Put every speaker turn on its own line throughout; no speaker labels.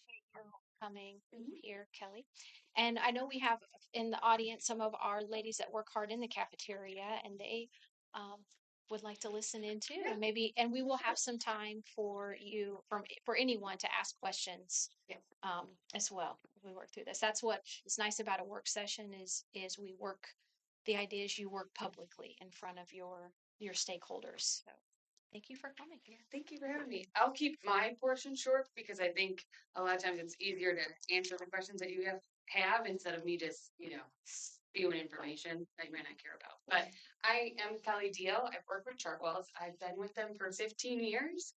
appreciate you coming here, Kelly. And I know we have in the audience some of our ladies that work hard in the cafeteria, and they um, would like to listen in too. And maybe, and we will have some time for you, for anyone to ask questions as well. We work through this. That's what is nice about a work session is we work. The idea is you work publicly in front of your stakeholders. So thank you for coming.
Thank you for having me. I'll keep my portion short because I think a lot of times it's easier to answer the questions that you have instead of me just, spewing information that you might not care about. But I am Kelly Deal. I've worked with Chartwells. I've been with them for 15 years.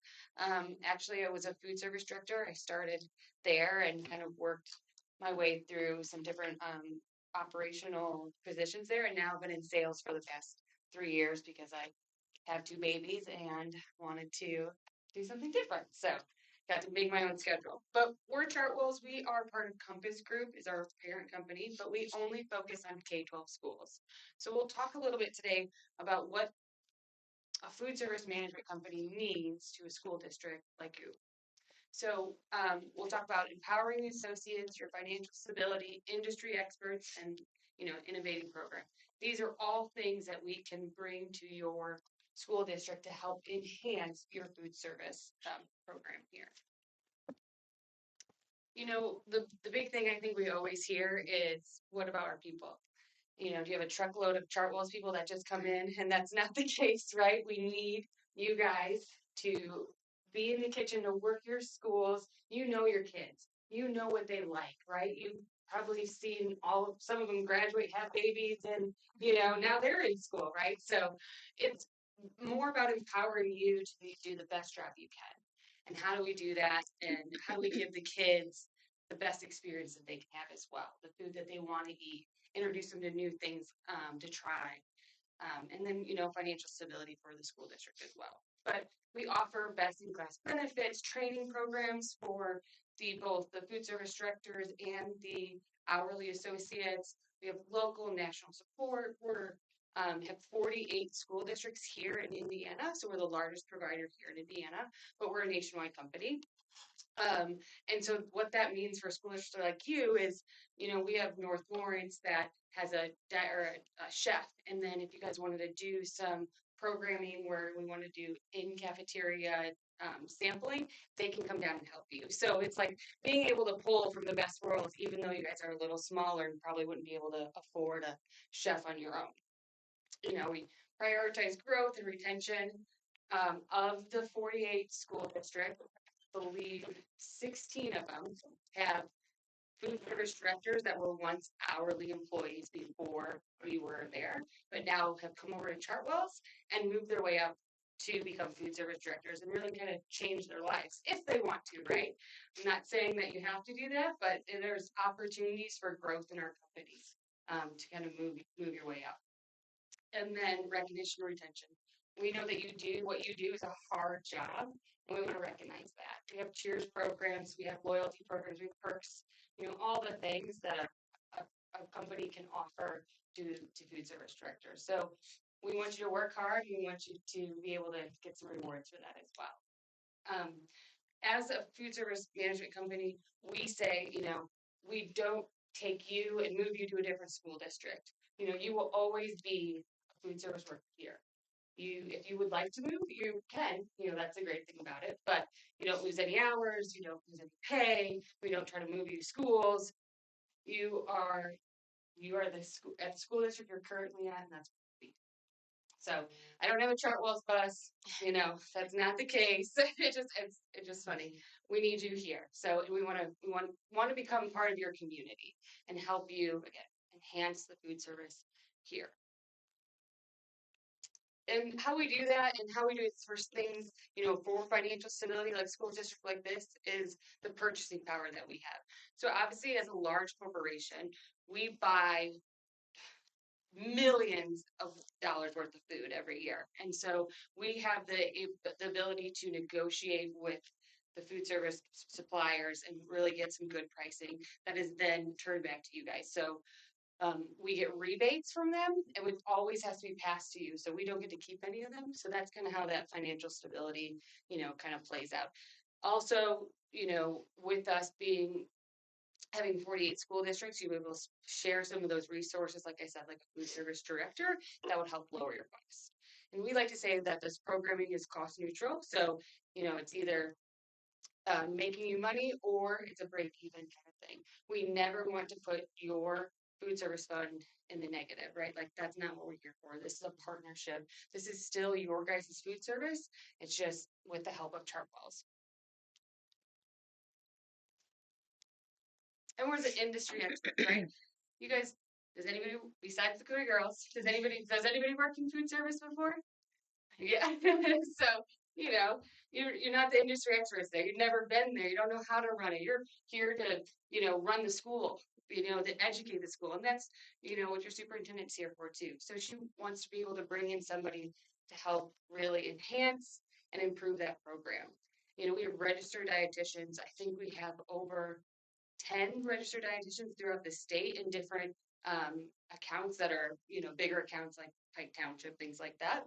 Actually, I was a food service director. I started there and kind of worked my way through some different operational positions there, and now I've been in sales for the past 3 years because I have two babies and wanted to do something different. So got to make my own schedule. But we're Chartwells. We are part of Compass Group, is our parent company, but we only focus on K-12 schools. So we'll talk a little bit today about what a food service management company means to a school district like you. So we'll talk about empowering associates, your financial stability, industry experts, and innovating program. These are all things that we can bring to your school district to help enhance your food service program here. The big thing I think we always hear is, what about our people? Do you have a truckload of Chartwells people that just come in? And that's not the case, right? We need you guys to be in the kitchen to work your schools. You know your kids. You know what they like, right? You've probably seen some of them graduate, have babies, and now they're in school, right? So it's more about empowering you to do the best job you can. And how do we do that? And how do we give the kids the best experience that they can have as well? The food that they want to eat, introduce them to new things to try, and then financial stability for the school district as well. But we offer best in class benefits, training programs for both the food service directors and the hourly associates. We have local national support. We're have 48 school districts here in Indiana, so we're the largest provider here in Indiana, but we're a nationwide company. And so what that means for a school district like you is, we have North Lawrence that has a chef. And then if you guys wanted to do some programming where we want to do in cafeteria sampling, they can come down and help you. So it's like being able to pull from the best worlds, even though you guys are a little smaller and probably wouldn't be able to afford a chef on your own. We prioritize growth and retention of the 48 school districts. I believe 16 of them have food service directors that were once hourly employees before we were there, but now have come over to Chartwells and moved their way up to become food service directors and really kind of change their lives if they want to, right? I'm not saying that you have to do that, but there's opportunities for growth in our companies to kind of move your way up. And then recognition retention. We know that what you do is a hard job, and we want to recognize that. We have cheers programs, we have loyalty programs, we have perks, all the things that a company can offer to food service directors. So we want you to work hard, and we want you to be able to get some rewards for that as well. As a food service management company, we say, we don't take you and move you to a different school district. You will always be a food service worker here. If you would like to move, you can. That's a great thing about it. But you don't lose any hours. You don't lose any pay. We don't try to move you to schools. You are the school at the school district you're currently at, and that's what we do. So I don't have a Chartwells bus. That's not the case. It's just funny. We need you here. So we want to become part of your community and help you again enhance the food service here. And how we do that and how we do it for things, for financial stability, like school district like this, is the purchasing power that we have. So obviously, as a large corporation, we buy millions of dollars worth of food every year. And so we have the ability to negotiate with the food service suppliers and really get some good pricing that is then turned back to you guys. So we get rebates from them, and it always has to be passed to you. So we don't get to keep any of them. So that's kind of how that financial stability, kind of plays out. Also, with us having 48 school districts, you'll be able to share some of those resources, like I said, like a food service director, that would help lower your costs. And we like to say that this programming is cost neutral. So, it's either making you money or it's a break even kind of thing. We never want to put your food service fund in the negative, right? Like that's not what we're here for. This is a partnership. This is still your guys' food service. It's just with the help of Chartwells. And we're the industry experts, right? You guys, does anybody besides the Cootie Girls, does anybody work in food service before? Yeah. So, you know, you're not the industry experts there. You've never been there. You don't know how to run it. You're here to, run the school, to educate the school. And that's, what your superintendent's here for too. So she wants to be able to bring in somebody to help really enhance and improve that program. We have registered dietitians. I think we have over 10 registered dietitians throughout the state in different accounts that are, bigger accounts like Pike Township, things like that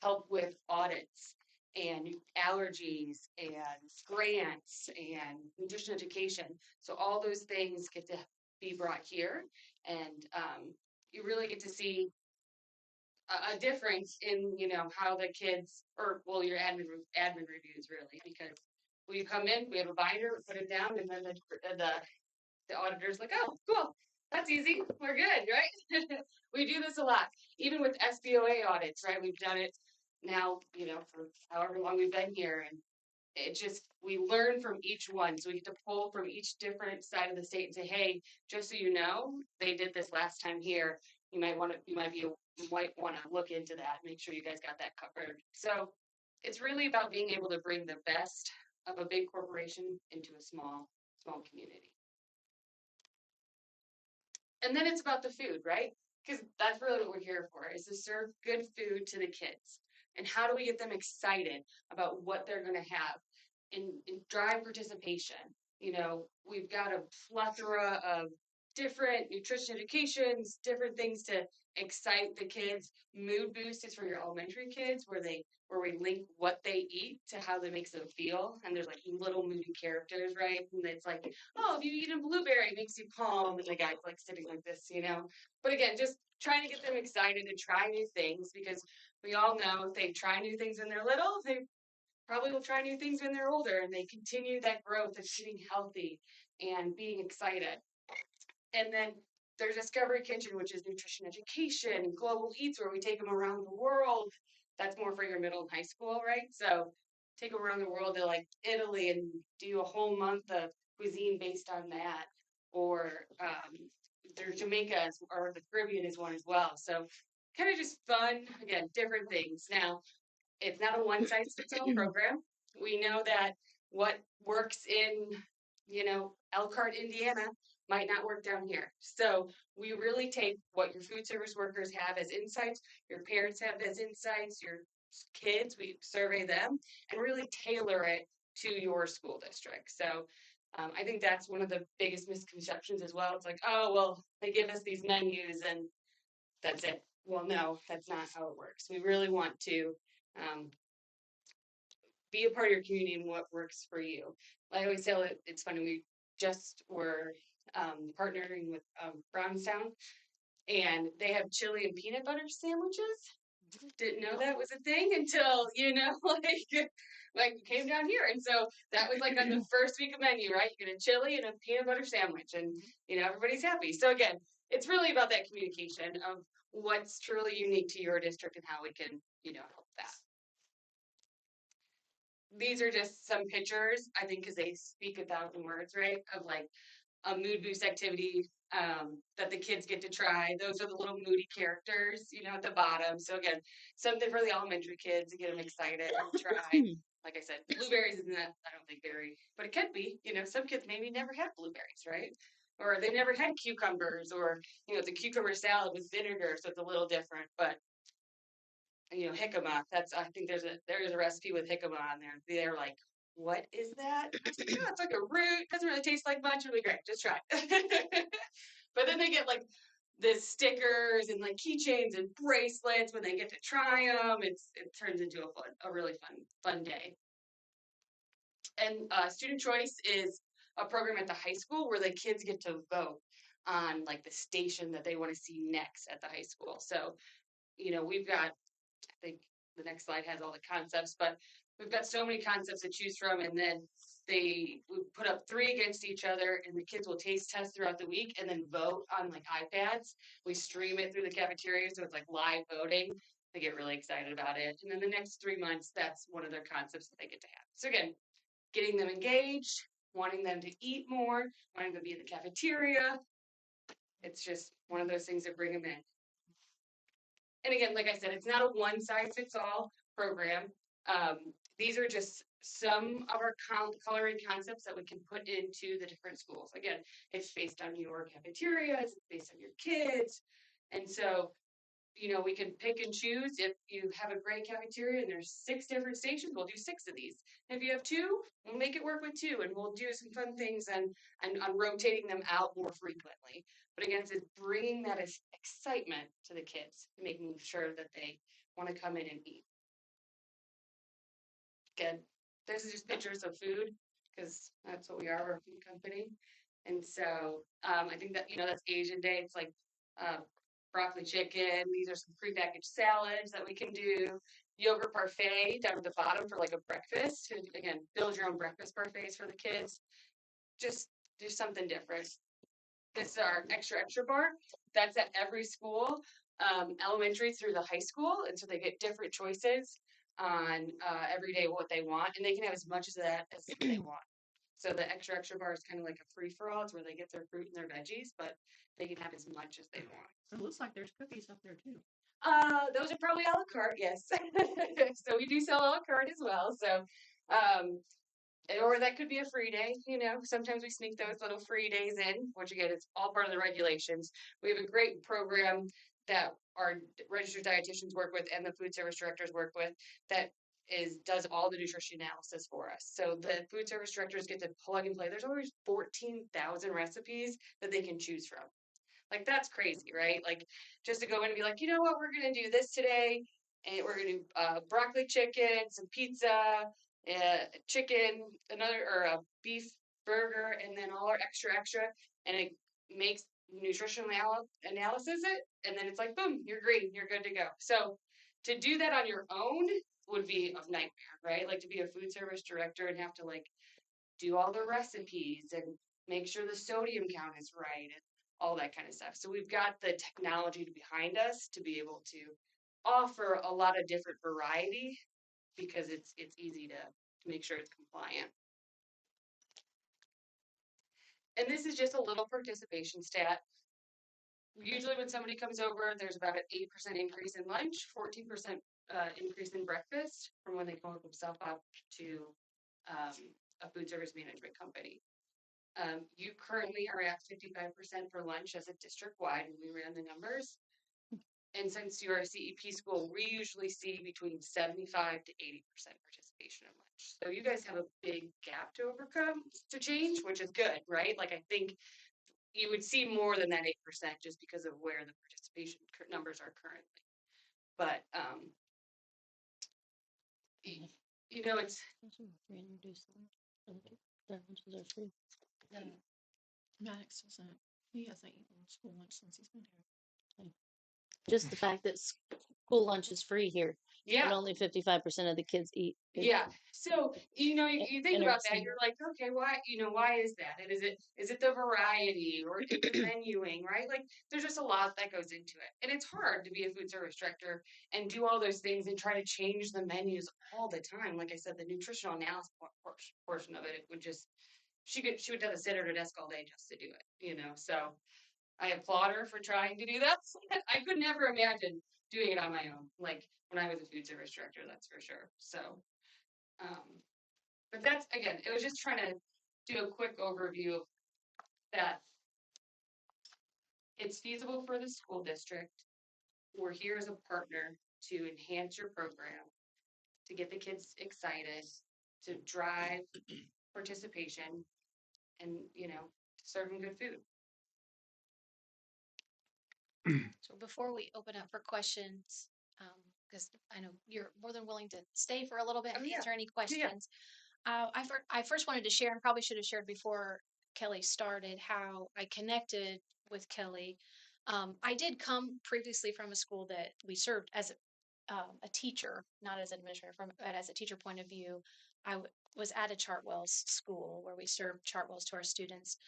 help with audits and allergies and grants and nutrition education. So all those things get to be brought here, and you really get to see a difference in how the kids, or well, your admin reviews really, because we come in, we have a binder, we put it down, and then the auditor's like, oh, cool, that's easy, we're good, right? We do this a lot, even with SBOA audits, right? We've done it now, for however long we've been here, and we learn from each one. So we get to pull from each different side of the state and say, hey, just so you know, they did this last time here. You might want to look into that, make sure you guys got that covered. So it's really about being able to bring the best of a big corporation into a small community. And then it's about the food, right? Because that's really what we're here for, is to serve good food to the kids. And how do we get them excited about what they're going to have and drive participation? We've got a plethora of different nutrition educations, different things to excite the kids. Mood boost is for your elementary kids, where we link what they eat to how that makes them feel. And there's like little moody characters, right? And it's like, oh, if you eat a blueberry, it makes you calm. And the guy's like sitting like this, But again, just trying to get them excited to try new things, because we all know if they try new things when they're little, they probably will try new things when they're older, and they continue that growth of eating healthy and being excited. And then there's Discovery Kitchen, which is nutrition education, Global Eats, where we take them around the world. That's more for your middle and high school, right? So take them around the world to like Italy and do a whole month of cuisine based on that. Or there's Jamaica or the Caribbean is one as well. So kind of just fun, again, different things. Now, it's not a one size fits all program. We know that what works in, Elkhart, Indiana might not work down here. So we really take what your food service workers have as insights, your parents have as insights, your kids, we survey them and really tailor it to your school district. So I think that's one of the biggest misconceptions as well. It's like, oh, well, they give us these menus and that's it. Well, no, that's not how it works. We really want to be a part of your community and what works for you. I always say it's funny. We just were partnering with Brownstown, and they have chili and peanut butter sandwiches. Didn't know that was a thing until like came down here, and so that was like on the first week of menu, right? You get a chili and a peanut butter sandwich, and everybody's happy. So again, it's really about that communication of what's truly unique to your district and how we can help that. These are just some pictures, I think, because they speak 1,000 words, right? Of like a mood boost activity that the kids get to try. Those are the little moody characters, at the bottom. So again, something for the elementary kids to get them excited and try. Like I said, blueberries isn't that, I don't think, very, but it could be. Some kids maybe never had blueberries, right? Or they never had cucumbers, or the cucumber salad with vinegar, so it's a little different. But jicama. I think there is a recipe with jicama on there. They're like, what is that? It's like a root. Doesn't really taste like much. Really great. Just try it. But then they get like the stickers and like keychains and bracelets when they get to try them. It turns into a really fun day. And Student Choice is a program at the high school where the kids get to vote on like the station that they want to see next at the high school. So, we've got, I think the next slide has all the concepts, but we've got so many concepts to choose from. And then we put up 3 against each other, and the kids will taste test throughout the week and then vote on like iPads. We stream it through the cafeteria, so it's like live voting. They get really excited about it. And then the next 3 months, that's one of their concepts that they get to have. So again, getting them engaged, wanting them to eat more, wanting them to be in the cafeteria. It's just one of those things that bring them in. And again, like I said, it's not a one size fits all program. These are just some of our coloring concepts that we can put into the different schools. Again, it's based on your cafeterias, it's based on your kids. And so we can pick and choose. If you have a great cafeteria and there's 6 different stations, we'll do 6 of these. If you have 2, we'll make it work with 2, and we'll do some fun things and on rotating them out more frequently. But again, it's bringing that excitement to the kids, making sure that they want to come in and eat. Again, this is just pictures of food because that's what we are. We're a food company. And so I think that, that's Asian Day. It's like broccoli chicken. These are some prepackaged salads that we can do. Yogurt parfait down at the bottom for like a breakfast. And again, build your own breakfast parfaits for the kids. Just do something different. This is our extra bar. That's at every school, elementary through the high school. And so they get different choices on every day what they want. And they can have as much of that as they want. So the extra bar is kind of like a free for all. It's where they get their fruit and their veggies, but they can have as much as they want.
It looks like there's cookies up there too.
Those are probably a la carte, yes. So we do sell a la carte as well. So, or that could be a free day. Sometimes we sneak those little free days in, which again, it's all part of the regulations. We have a great program that our registered dietitians work with and the food service directors work with that does all the nutrition analysis for us. So the food service directors get to plug and play. There's always 14,000 recipes that they can choose from. Like, that's crazy, right? Like, just to go in and be like, you know what, we're going to do this today. And we're going to do broccoli chicken, some pizza, chicken, or a beef burger, and then all our extra. And it makes nutritional analysis it. And then it's like, boom, you're green, you're good to go. So to do that on your own would be a nightmare, right? Like to be a food service director and have to like do all the recipes and make sure the sodium count is right and all that kind of stuff. So we've got the technology behind us to be able to offer a lot of different variety because it's easy to make sure it's compliant. And this is just a little participation stat. Usually when somebody comes over, there's about an 8% increase in lunch, 14% increase in breakfast from when they call themselves up to a food service management company. You currently are at 55% for lunch as a district-wide, and we ran the numbers. And since you're a CEP school, we usually see between 75 to 80% participation in lunch. So you guys have a big gap to overcome to change, which is good, right? Like I think you would see more than that 8% just because of where the participation numbers are currently. But it's
Lunches are free. Max doesn't. He hasn't eaten school lunch since he's been here. Just the fact that school lunch is free here, and only 55% of the kids eat.
Yeah. So, you think about that, you're like, okay, why is that? And is it the variety or is it the menuing, right? Like, there's just a lot that goes into it. And it's hard to be a food service director and do all those things and try to change the menus all the time. Like I said, the nutritional analysis portion of it would just, she would have to sit at her desk all day just to do it, So I applaud her for trying to do that. I could never imagine doing it on my own, like when I was a food service director, that's for sure. So, but that's, again, it was just trying to do a quick overview of that. It's feasible for the school district. We're here as a partner to enhance your program, to get the kids excited, to drive participation, and, to serve them good food.
So before we open up for questions, because I know you're more than willing to stay for a little bit and answer any questions. I first wanted to share, and probably should have shared before Kelly started, how I connected with Kelly. I did come previously from a school that we served as a teacher, not as an administrator, but as a teacher point of view. Was at a Chartwell's school where we served Chartwells to our students,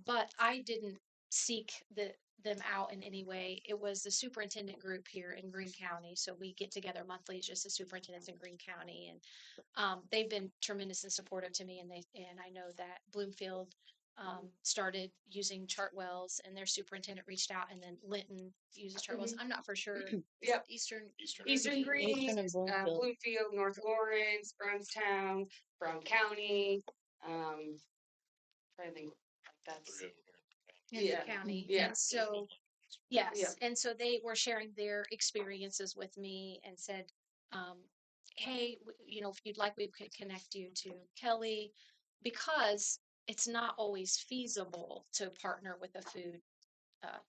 but I didn't seek them out in any way. It was the superintendent group here in Greene County. So we get together monthly as just the superintendents in Greene County, and they've been tremendous and supportive to me. And I know that Bloomfield started using Chartwells, and their superintendent reached out, and then Linton uses Chartwells. I'm not for sure.
Yep.
Eastern
Eastern Greene,
Eastern and Bloomfield.
Bloomfield, North Lawrence, Brownstown, Brown County. Trying to think like that's
in
yeah,
the county.
yeah.
And so, yes. And so they were sharing their experiences with me and said, um, hey, if you'd like, we could connect you to Kelly, because it's not always feasible to partner with a food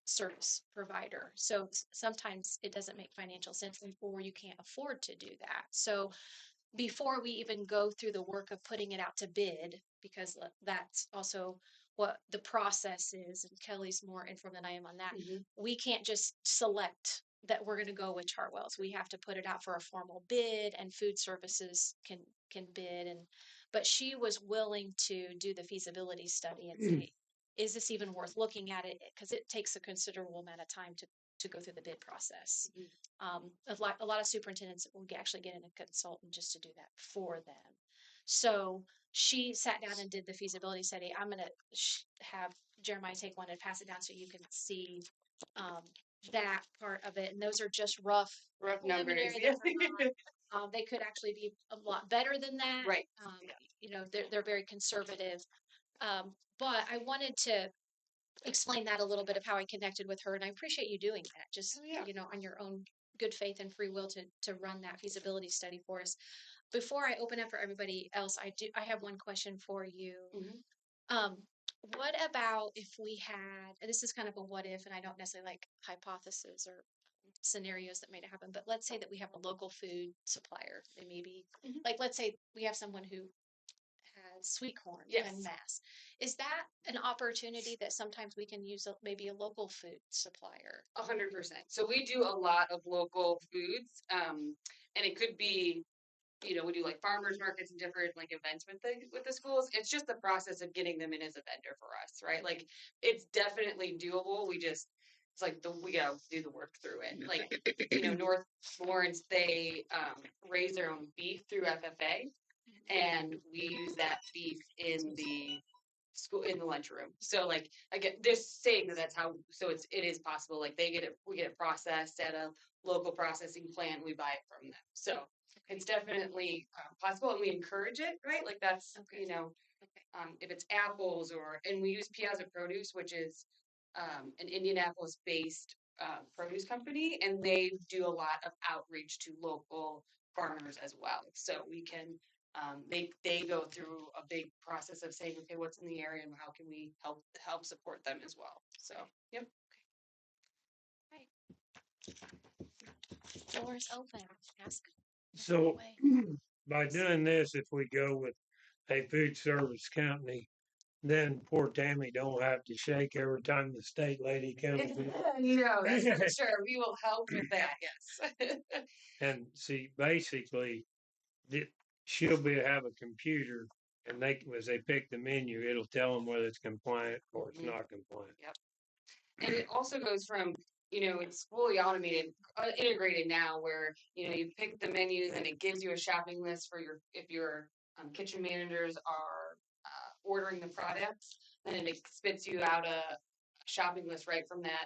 service provider. So sometimes it doesn't make financial sense, or you can't afford to do that. So before we even go through the work of putting it out to bid, because that's also what the process is, and Kelly's more informed than I am on that. We can't just select that we're going to go with Chartwells. We have to put it out for a formal bid, and food services can bid. But she was willing to do the feasibility study and say, is this even worth looking at it? Because it takes a considerable amount of time to go through the bid process. A lot of superintendents will actually get in a consultant just to do that for them. So she sat down and did the feasibility study. I'm going to have Jeremiah take one and pass it down so you can see that part of it. And those are just rough
numbers.
They could actually be a lot better than that.
Right.
They're very conservative. But I wanted to explain that a little bit of how I connected with her, and I appreciate you doing that. Just on your own good faith and free will to run that feasibility study for us. Before I open up for everybody else, I have one question for you. What about if we had, and this is kind of a what if, and I don't necessarily like hypotheses or scenarios that may not happen, but let's say that we have a local food supplier. They maybe like, let's say we have someone who has sweet corn and mass. Is that an opportunity that sometimes we can use maybe a local food supplier?
100%. So we do a lot of local foods, and it could be, we do like farmers markets and different like events with the schools. It's just the process of getting them in as a vendor for us, right? Like it's definitely doable. It's like we gotta do the work through it. Like North Lawrence, they raise their own beef through FFA, and we use that beef in the school in the lunchroom. So like again, just saying that's how. So it is possible. Like we get it processed at a local processing plant. We buy it from them. So it's definitely possible, and we encourage it, right? Like that's if it's apples and we use Piazza Produce, which is an Indianapolis-based produce company, and they do a lot of outreach to local farmers as well. So we can they go through a big process of saying, okay, what's in the area and how can we help support them as well. So yep.
Floor is open. Ask.
So by doing this, if we go with a food service company, then poor Tammy don't have to shake every time the state lady comes in.
No, that's for sure. We will help with that. Yes.
And see, basically, she'll have a computer, and as they pick the menu, it'll tell them whether it's compliant or it's not compliant.
Yep. And it also goes from it's fully automated, integrated now, where you pick the menus and it gives you a shopping list for if your kitchen managers are ordering the products, then it spits you out a shopping list right from that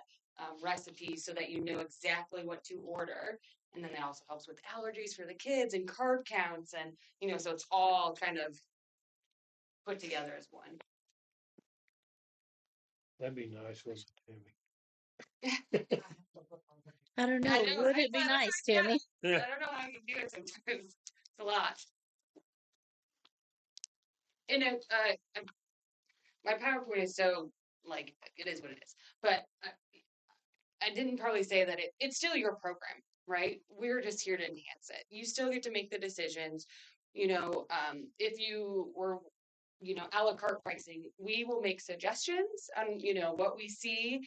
recipe, so that you know exactly what to order. And then that also helps with allergies for the kids and carb counts, and so it's all kind of put together as one.
That'd be nice, wouldn't it, Tammy?
I don't know. Would it be nice, Tammy?
I don't know how you do it sometimes. It's a lot. And my PowerPoint is so like it is what it is. But I didn't probably say that it's still your program, right? We're just here to enhance it. You still get to make the decisions. If you were, a la carte pricing, we will make suggestions on, what we see,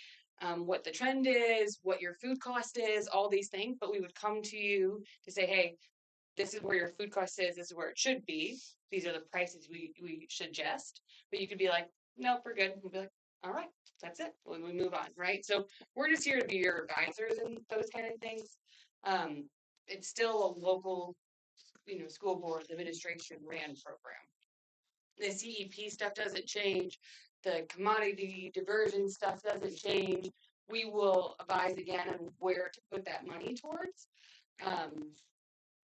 what the trend is, what your food cost is, all these things. But we would come to you to say, hey, this is where your food cost is, this is where it should be. These are the prices we suggest. But you could be like, nope, we're good. We'll be like, all right, that's it. When we move on, right? So we're just here to be your advisors and those kind of things. It's still a local, school board administration ran program. The CEP stuff doesn't change. The commodity diversion stuff doesn't change. We will advise again on where to put that money towards.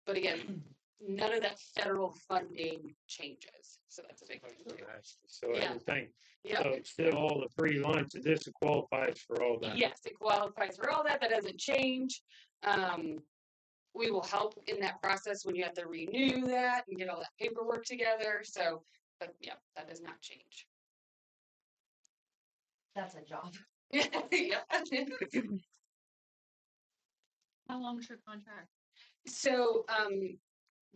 But again, none of that federal funding changes. So that's a big thing too.
So
Yeah.
everything,
Yeah.
so still all the free lunch, this qualifies for all that.
Yes, it qualifies for all that. That doesn't change. We will help in that process when you have to renew that and get all that paperwork together. So, but yeah, that does not change.
That's a job.
Yeah.
How long is your contract?
So,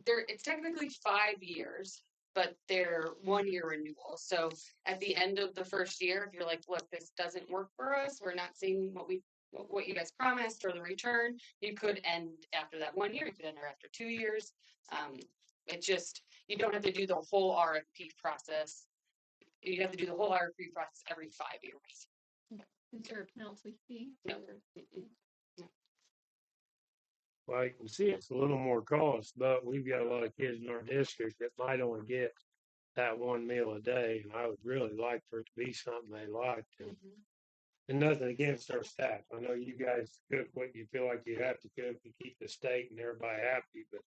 it's technically 5 years, but they're 1-year renewals. So at the end of the first year, if you're like, look, this doesn't work for us, we're not seeing what you guys promised or the return, you could end after that 1 year, you could enter after 2 years. It's just, you don't have to do the whole RFP process. You have to do the whole RFP process every 5 years.
Is there a penalty fee?
No.
Well, you can see it's a little more cost, but we've got a lot of kids in our district that might only get that one meal a day, and I would really like for it to be something they liked. And nothing against our staff. I know you guys cook what you feel like you have to cook to keep the state and everybody happy, but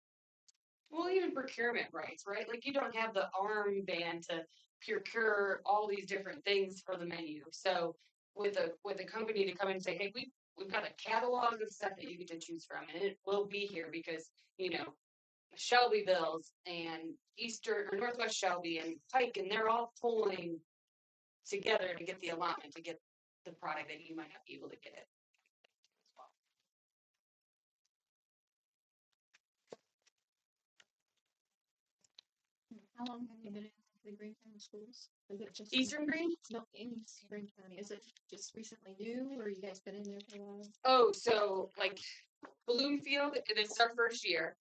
Well, even procurement rights, right? Like you don't have the armband to procure all these different things for the menu. So with a company to come in and say, hey, we've got a catalog of stuff that you get to choose from, and it will be here because Shelbyville's and Eastern or Northwest Shelby and Pike, and they're all pulling together to get the allotment to get the product that you might not be able to get it.
How long have you been in the Green County schools? Is it just
Eastern Green?
No, in Green County. Is it just recently new, or you guys been in there for a while?
Oh, so like Bloomfield, this is our first year.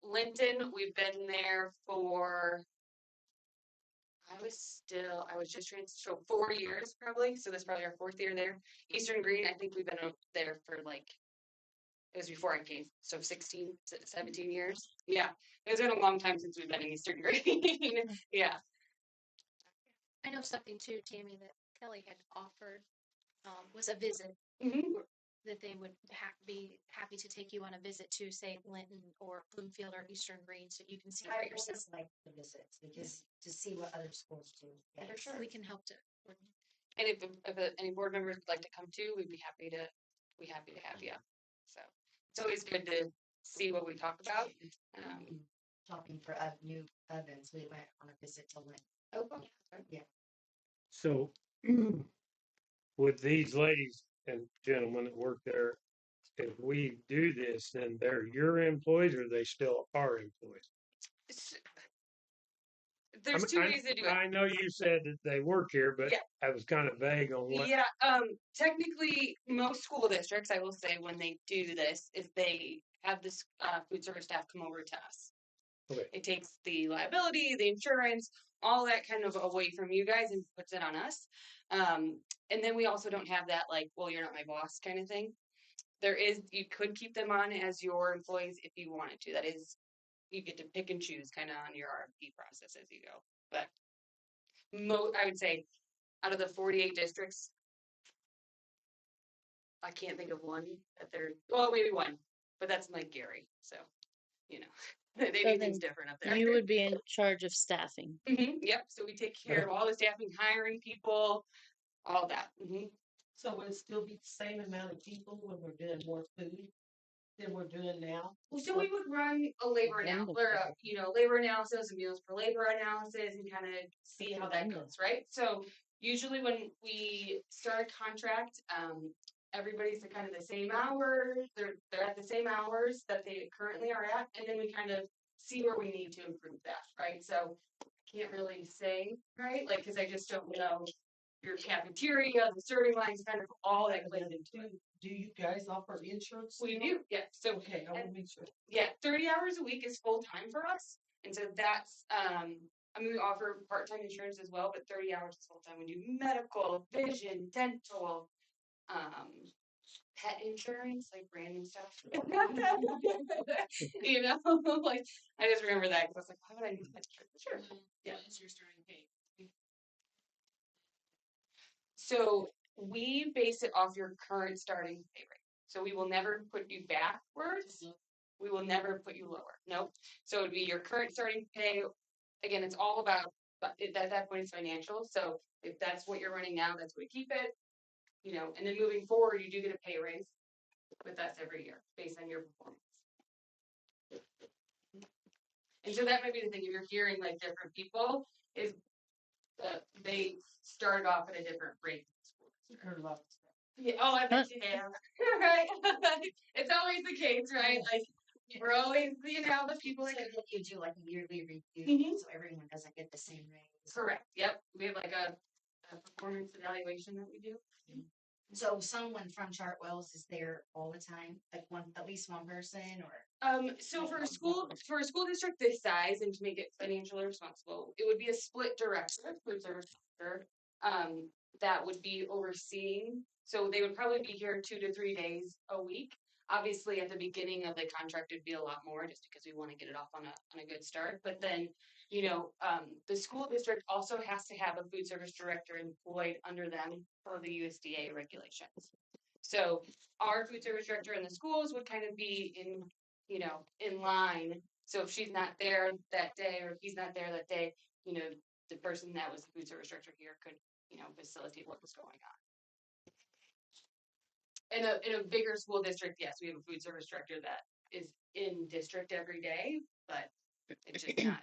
Linton, we've been there for. I was just so 4 years probably. So this is probably our 4th year there. Eastern Green, I think we've been there for it was before I came. So 16, 17 years. Yeah. It's been a long time since we've been in Eastern Green. Yeah.
I know something too, Tammy, that Kelly had offered was a visit
Mm-hmm.
that they would be happy to take you on a visit to, say, Linton or Bloomfield or Eastern Green, so you can see
I
for yourself.
always like the visits because to see what other schools do.
For
Yes.
sure.
We can help to coordinate.
And if any board members would like to come too, we'd be happy to have you. So it's always good to see what we talk about.
Talking for new ovens, we went on a visit to Lynn.
Oh,
Yeah.
so with these ladies and gentlemen that work there, if we do this, then they're your employees or are they still our employees?
There's two ways to do it.
I know you said that they work here, but
Yeah.
I was kind of vague on what.
Yeah, technically, most school districts, I will say, when they do this, is they have this food service staff come over to us.
Okay.
It takes the liability, the insurance, all that kind of away from you guys and puts it on us. And then we also don't have that well, you're not my boss kind of thing. You could keep them on as your employees if you wanted to. That is, you get to pick and choose kind of on your RFP process as you go. But I would say out of the 48 districts, I can't think of one that maybe one, but that's Lake Gary. So, they
So
do things
then
different up there.
You would be in charge of staffing.
Yep. So we take care of all the staffing, hiring people, all that.
So will it still be the same amount of people when we're doing more food than we're doing now?
So we would run a labor analysis, labor analysis, and meals per labor analysis, and kind of see how that goes, right? So usually when we start a contract, everybody's at kind of the same hours. They're at the same hours that they currently are at, and then we kind of see where we need to improve that, right? So can't really say, right? Like, because I just don't know your cafeteria, the serving lines, kind of all that plays into it.
Do you guys offer insurance?
We
still?
do, yeah. So
Okay, I want to make sure.
yeah, 30 hours a week is full time for us. And so that's, I mean, we offer part time insurance as well, but 30 hours is full time. We do medical, vision, dental, pet insurance, like random stuff. You know, like I just remember that because I was like, why would I need pet insurance? Sure. Yeah.
What is your starting pay?
So we base it off your current starting pay rate. So we will never put you backwards. We will never put you lower. Nope. So it would be your current starting pay. Again, it's all about, but at that point it's financial. So if that's what you're running now, that's what we keep it. You know, and then moving forward, you do get a pay raise with us every year based on your performance. And so that might be the thing if you're hearing like different people is they started off at a different rate.
You've heard a lot of stuff.
Yeah, oh, I bet you have. Right? It's always the case, right? Like we're always, you know, the people
So
that
that you do like a yearly review,
Mhm.
so everyone doesn't get the same raise.
correct. Yep. We have like a performance evaluation that we do.
So someone from Chartwells is there all the time, like at least one person, or
So for a school district this size and to make it financially responsible, it would be a split director, food service director, that would be overseeing. So they would probably be here 2 to 3 days a week. Obviously, at the beginning of the contract, it'd be a lot more just because we want to get it off on a good start. But then, you know, the school district also has to have a food service director employed under them for the USDA regulations. So our food service director in the schools would kind of be in, you know, in line. So if she's not there that day or if he's not there that day, you know, the person that was the food service director here could, you know, facilitate what was going on. In a bigger school district, yes, we have a food service director that is in district every day, but it's just not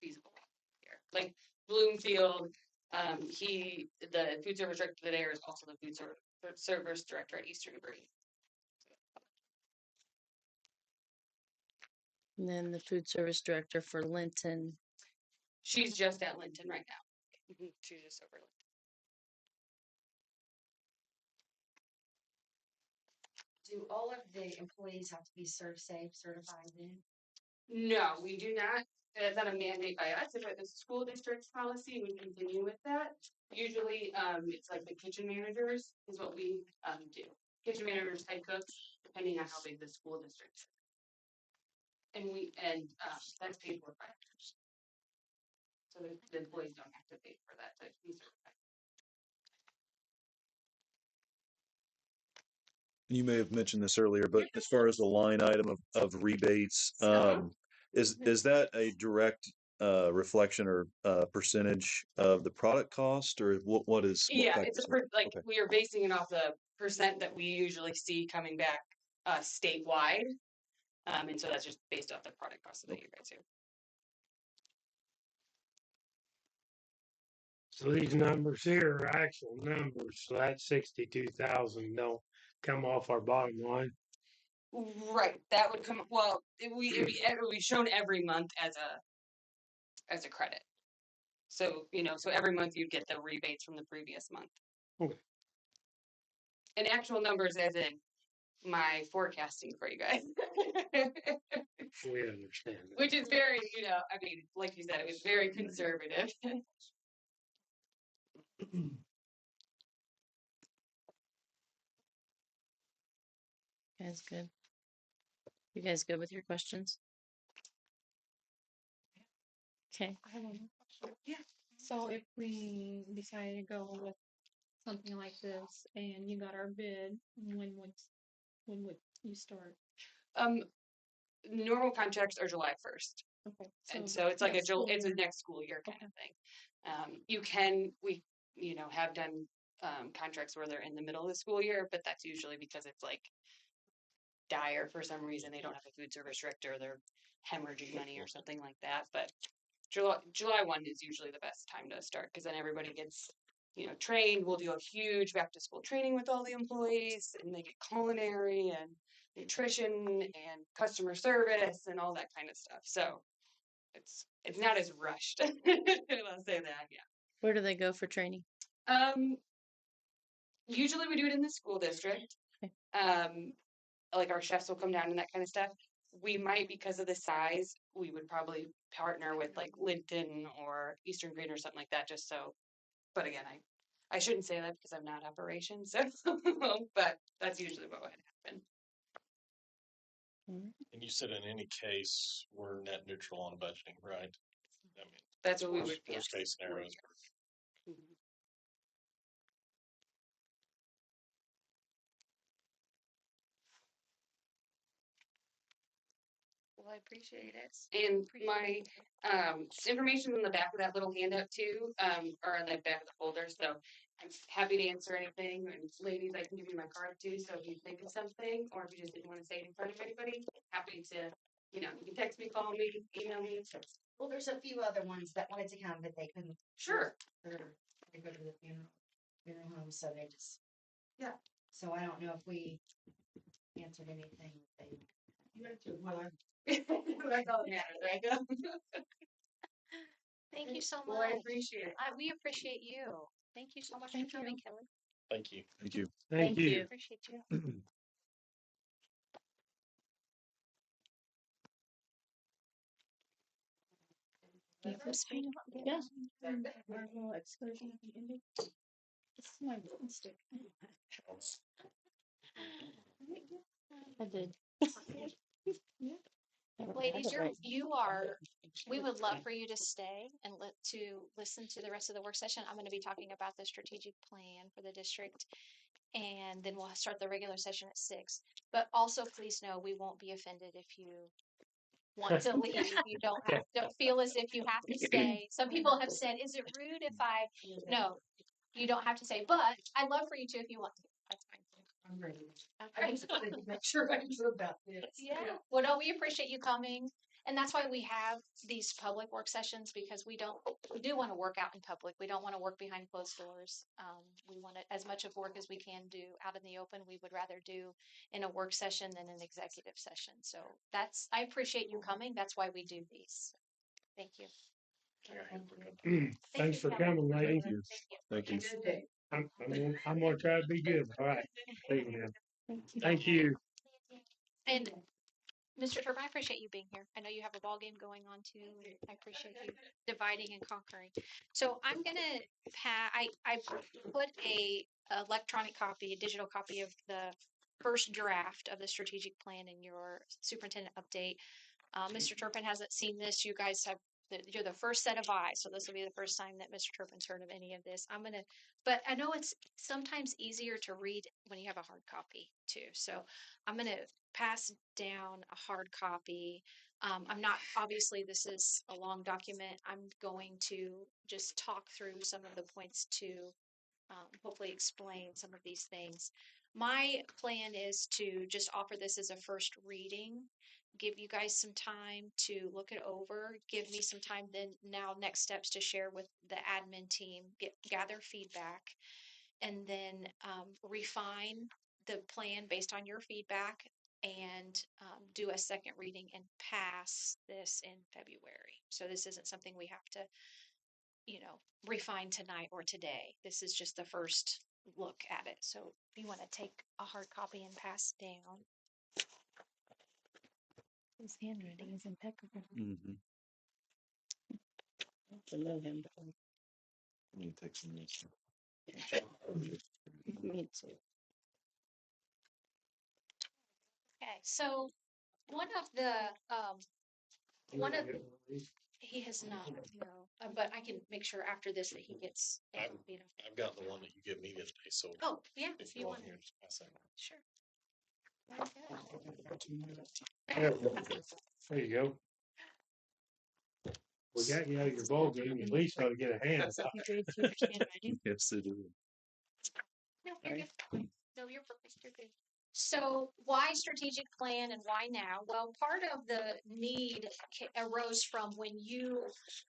feasible here. Like Bloomfield, the food service director there is also the food service director at Eastern Green.
And then the food service director for Linton.
She's just at Linton right now. She's just over Linton.
do all of the employees have to be ServSafe certified then?
No, we do not. That's not a mandate by us. If it's a school district's policy, we continue with that. Usually, it's like the kitchen managers is what we do. Kitchen managers, head cooks, depending on how big the school district is. And that's paid for by us. So the employees don't have to pay for that to be certified.
You may have mentioned this earlier, but as far as the line item of rebates, is that a direct reflection or percentage of the product cost, or what is?
Yeah,
what
it's a
factors-
like
okay.
we are basing it off the percent that we usually see coming back statewide. And so that's just based off the product cost that you guys do.
So these numbers here are actual numbers. So that 62,000 don't come off our bottom line.
Right, that would come. Well, it would be shown every month as a credit. So you know, so every month you'd get the rebates from the previous month.
Okay.
And actual numbers, as in my forecasting for you guys,
We understand that.
which is very, you know, I mean, like you said, it was very conservative.
Guys, good. You guys good with your questions? Okay.
I have one more question. Yeah. So if we decide to go with something like this and you got our bid, when would you start?
Normal contracts are July 1st.
Okay.
And so it's like
next school
it's a
year.
next school year kind
Okay.
of thing. We you know have done contracts where they're in the middle of the school year, but that's usually because it's like dire for some reason. They don't have a food service director, they're hemorrhaging money or something like that. But July 1 is usually the best time to start because then everybody gets, you know, trained. We'll do a huge back to school training with all the employees and they get culinary and nutrition and customer service and all that kind of stuff. So it's not as rushed. I'll say that, yeah.
Where do they go for training?
Usually we do it in the school district.
Okay.
Like our chefs will come down and that kind of stuff. We might, because of the size, we would probably partner with like Linton or Eastern Green or something like that, just so. But again, I shouldn't say that because I'm not operations, so but that's usually what would happen.
And you said in any case, we're net neutral on budgeting, right? I mean,
That's what we
worst,
would.
worst case scenario is
Well, I appreciate it. And my information in the back of that little handout too, or in the back of the folder. So I'm happy to answer anything. And ladies, I can give you my card too. So if you think of something, or if you just didn't want to say it in front of anybody, happy to, you can text me, call me, email me.
Well, there's a few other ones that wanted to come, but they couldn't.
Sure.
They go to the funeral home, so they just.
Yeah.
So I don't know if we answered anything.
You mentioned what I
That's all that matters, right?
Thank you so much.
Well, I appreciate it.
We appreciate you. Thank you so much for coming, Kelly.
thank you.
Thank you.
Thank you.
Appreciate you.
Yeah. Excursion. It's my stick. I did.
Ladies, we would love for you to stay and listen to the rest of the work session. I'm going to be talking about the strategic plan for the district, and then we'll start the regular session at 6. But also, please know we won't be offended if you want to leave. You don't feel as if you have to stay. Some people have said, "Is it rude if I?" No, you don't have to stay. But I'd love for you to if you want to. That's fine.
I'm ready.
Okay.
I just wanted to make sure I knew about this.
Yeah. Well, no, we appreciate you coming. And that's why we have these public work sessions, because we do want to work out in public. We don't want to work behind closed doors. We want as much of work as we can do out in the open. We would rather do in a work session than an executive session. So I appreciate you coming. That's why we do these. Thank you.
Thanks for coming, lady.
Thank you. Thank you.
Good day.
I'm gonna try to be good. All right. Thank you.
Thank you.
Thank you.
And Mr. Turp, I appreciate you being here. I know you have a ball game going on too. I appreciate you dividing and conquering. So I'm gonna I put a electronic copy, a digital copy of the first draft of the strategic plan in your superintendent update. Mr. Turpin hasn't seen this. You guys you're the first set of eyes, so this will be the first time that Mr. Turpin's heard of any of this. But I know it's sometimes easier to read when you have a hard copy too. So I'm gonna pass down a hard copy. I'm not, obviously this is a long document. I'm going to just talk through some of the points to hopefully explain some of these things. My plan is to just offer this as a first reading, give you guys some time to look it over, give me some time then now next steps to share with the admin team, gather feedback, and then refine the plan based on your feedback, and do a second reading and pass this in February. So this isn't something we have to, refine tonight or today. This is just the first look at it. So if you want to take a hard copy and pass down. His handwriting is impeccable.
Mm-hmm.
I love him.
Let me take some notes.
Me too.
Okay, so one of he has not, no, but I can make sure after this that he gets.
I've got the one that you give me the other day, so
Oh, yeah,
if
if
you
you
want
want,
here, just pass that.
sure.
There you go. We got you out of your ball game. At least ought to get a hand.
Yes, it is.
No, you're good. No, you're perfect. You're good. So why strategic plan and why now? Well, part of the need arose from when you,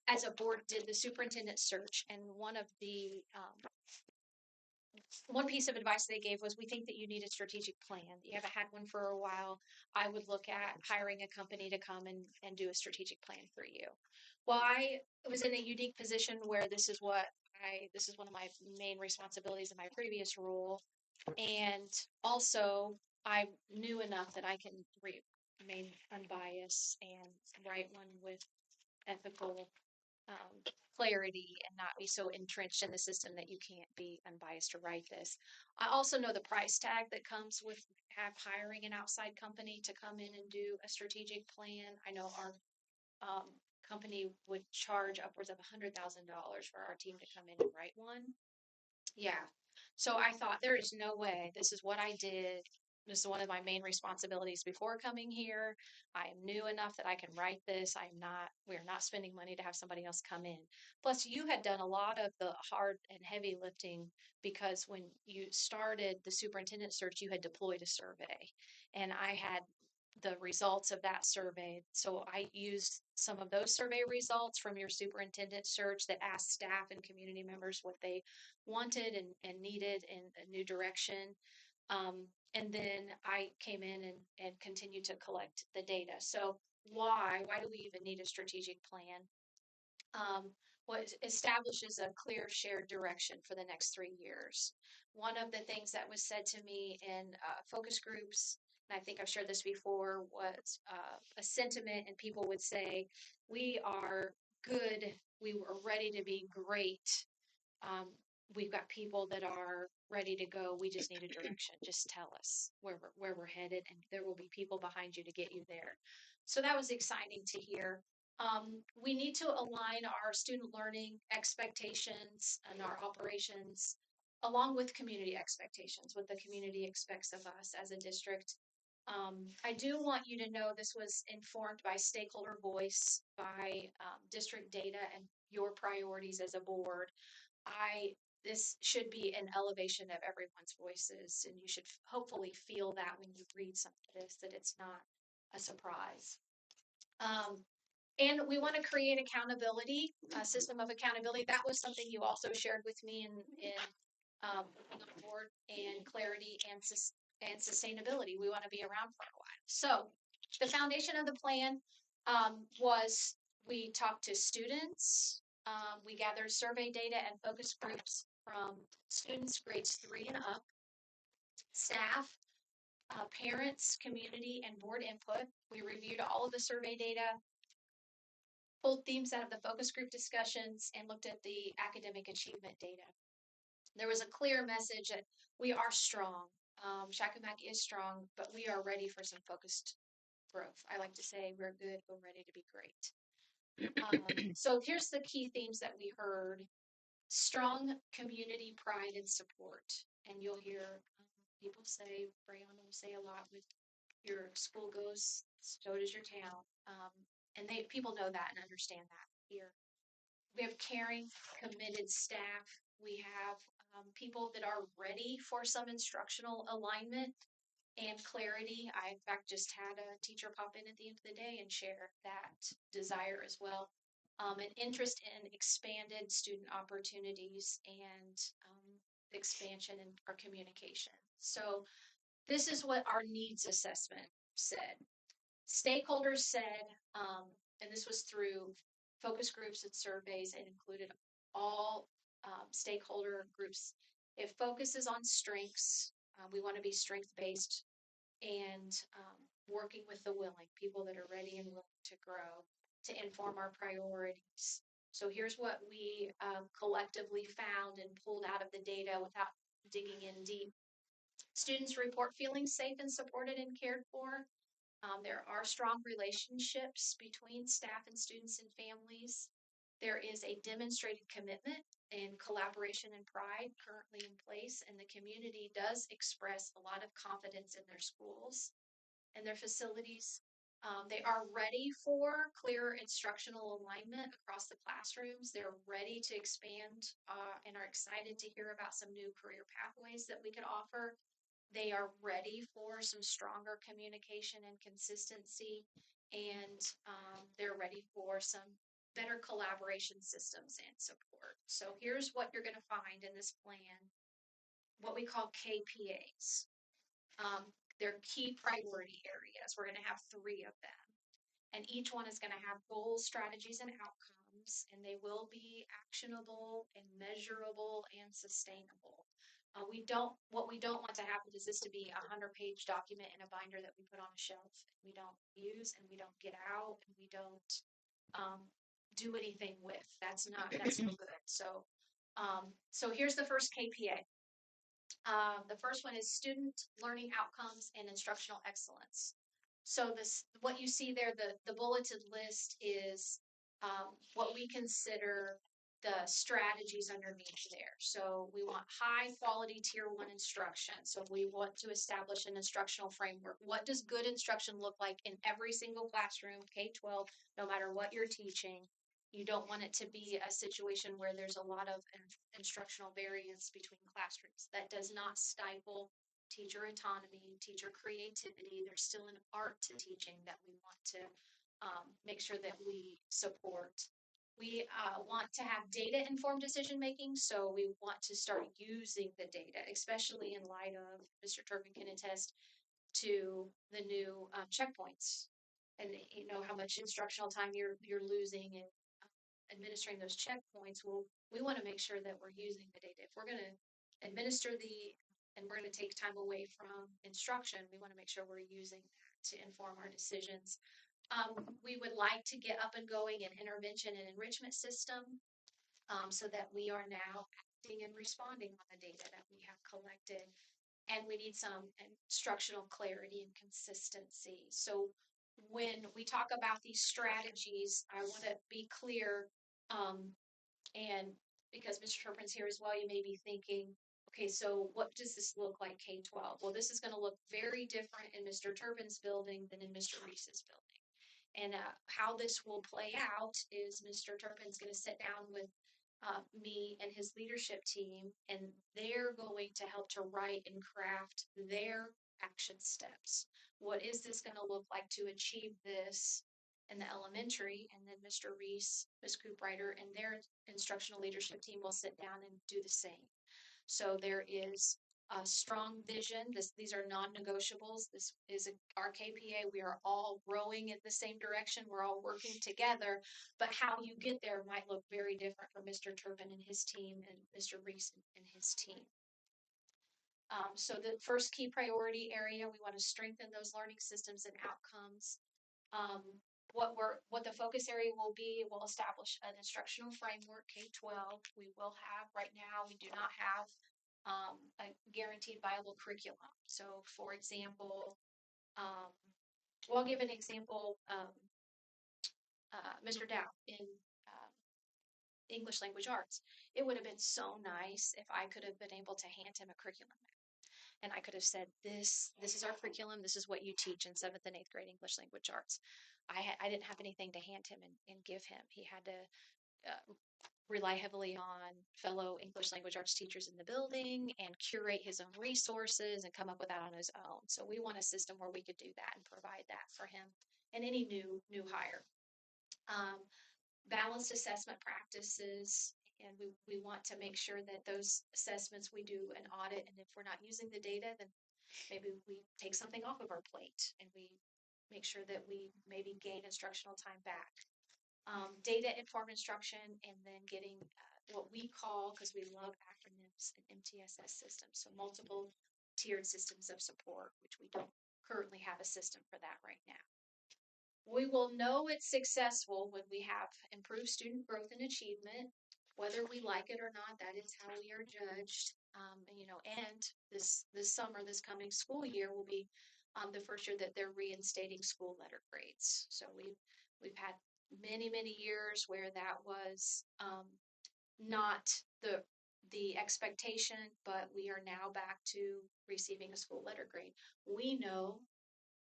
as a board, did the superintendent search, and one of the one piece of advice they gave was, we think that you need a strategic plan. You haven't had one for a while. I would look at hiring a company to come and do a strategic plan for you. Well, I was in a unique position where this is one of my main responsibilities in my previous role. And also I knew enough that I can remain unbiased and write one with ethical clarity and not be so entrenched in the system that you can't be unbiased to write this. I also know the price tag that comes with hiring an outside company to come in and do a strategic plan. I know our company would charge upwards of $100,000 for our team to come in and write one. Yeah. So I thought, there is no way. This is what I did. This is one of my main responsibilities before coming here. I am new enough that I can write this. We're not spending money to have somebody else come in. Plus, you had done a lot of the hard and heavy lifting, because when you started the superintendent search, you had deployed a survey, and I had the results of that survey. So I used some of those survey results from your superintendent search that asked staff and community members what they wanted and needed in a new direction. And then I came in and continued to collect the data. So why do we even need a strategic plan? What establishes a clear shared direction for the next 3 years. One of the things that was said to me in focus groups, and I think I've shared this before, was a sentiment, and people would say, we are good, we were ready to be great. We've got people that are ready to go. We just need a direction. Just tell us where we're headed, and there will be people behind you to get you there. So that was exciting to hear. We need to align our student learning expectations and our operations along with community expectations, what the community expects of us as a district. I do want you to know this was informed by stakeholder voice, by district data, and your priorities as a board. This should be an elevation of everyone's voices, and you should hopefully feel that when you read some of this, that it's not a surprise. And we want to create accountability, a system of accountability. That was something you also shared with me in board, and clarity and sustainability. We want to be around for a while. So the foundation of the plan was, we talked to students, we gathered survey data and focus groups from students grades 3 and up, staff, parents, community, and board input. We reviewed all of the survey data, pulled themes out of the focus group discussions, and looked at the academic achievement data. There was a clear message that we are strong. Shakamak is strong, but we are ready for some focused growth. I like to say we're good, we're ready to be great. So here's the key themes that we heard. Strong community pride and support. And you'll hear people say, Brianna will say a lot, with your school goes, so does your town. And people know that and understand that here. We have caring, committed staff. We have people that are ready for some instructional alignment and clarity. I, in fact, just had a teacher pop in at the end of the day and share that desire as well. An interest in expanded student opportunities and expansion in our communication. So this is what our needs assessment said. Stakeholders said, and this was through focus groups and surveys, and included all stakeholder groups. It focuses on strengths. We want to be strength-based, and working with the willing, people that are ready and willing to grow, to inform our priorities. So here's what we collectively found and pulled out of the data without digging in deep. Students report feeling safe and supported and cared for. There are strong relationships between staff and students and families. There is a demonstrated commitment and collaboration and pride currently in place, and the community does express a lot of confidence in their schools and their facilities. They are ready for clear instructional alignment across the classrooms. They're ready to expand and are excited to hear about some new career pathways that we could offer. They are ready for some stronger communication and consistency, and they're ready for some better collaboration systems and support. So here's what you're going to find in this plan. what we call KPAs. They're key priority areas. We're going to have 3 of them. And each one is going to have goals, strategies, and outcomes, and they will be actionable and measurable and sustainable. What we don't want to happen is this to be a 100-page document in a binder that we put on a shelf and we don't use and we don't get out and we don't do anything with. That's no good. So here's the first KPA. The first one is student learning outcomes and instructional excellence. So what you see there, the bulleted list is what we consider the strategies underneath there. So we want high quality tier 1 instruction. So we want to establish an instructional framework. What does good instruction look like in every single classroom, K-12, no matter what you're teaching? You don't want it to be a situation where there's a lot of instructional variance between classrooms. That does not stifle teacher autonomy, teacher creativity. There's still an art to teaching that we want to make sure that we support. We want to have data-informed decision-making, so we want to start using the data, especially in light of, Mr. Turpin can attest to the new checkpoints, and you know how much instructional time you're losing in administering those checkpoints. Well, we want to make sure that we're using the data. If we're going to administer and we're going to take time away from instruction, we want to make sure we're using that to inform our decisions. We would like to get up and going an intervention and enrichment system so that we are now acting and responding on the data that we have collected. And we need some instructional clarity and consistency. So when we talk about these strategies, I want to be clear, and because Mr. Turpin's here as well, you may be thinking, okay, so what does this look like K-12? Well, this is going to look very different in Mr. Turpin's building than in Mr. Reese's building. And how this will play out is Mr. Turpin's going to sit down with me and his leadership team, and they're going to help to write and craft their action steps. What is this going to look like to achieve this in the elementary? And then Mr. Reese, Ms. Cooprider, and their instructional leadership team will sit down and do the same. So there is a strong vision. These are non-negotiables. This is our KPA. We are all rowing in the same direction. We're all working together, but how you get there might look very different for Mr. Turpin and his team and Mr. Reese and his team. So the first key priority area, we want to strengthen those learning systems and outcomes. What the focus area will be, we'll establish an instructional framework, K-12. We will have, right now, we do not have a guaranteed viable curriculum. So, for example, I'll give an example. Mr. Dow in English Language Arts. It would have been so nice if I could have been able to hand him a curriculum. And I could have said, this is our curriculum. This is what you teach in 7th and 8th grade English Language Arts. I didn't have anything to hand him and give him. He had to rely heavily on fellow English Language Arts teachers in the building and curate his own resources and come up with that on his own. So we want a system where we could do that and provide that for him and any new hire. Balanced assessment practices, and we want to make sure that those assessments, we do an audit, and if we're not using the data, then maybe we take something off of our plate and we make sure that we maybe gain instructional time back. Data informed instruction, and then getting what we call, because we love acronyms, an MTSS system, so multiple tiered systems of support, which we don't currently have a system for that right now. We will know it's successful when we have improved student growth and achievement, whether we like it or not. That is how we are judged. And this summer, this coming school year, will be the first year that they're reinstating school letter grades. So we've had many years where that was not the expectation, but we are now back to receiving a school letter grade. We know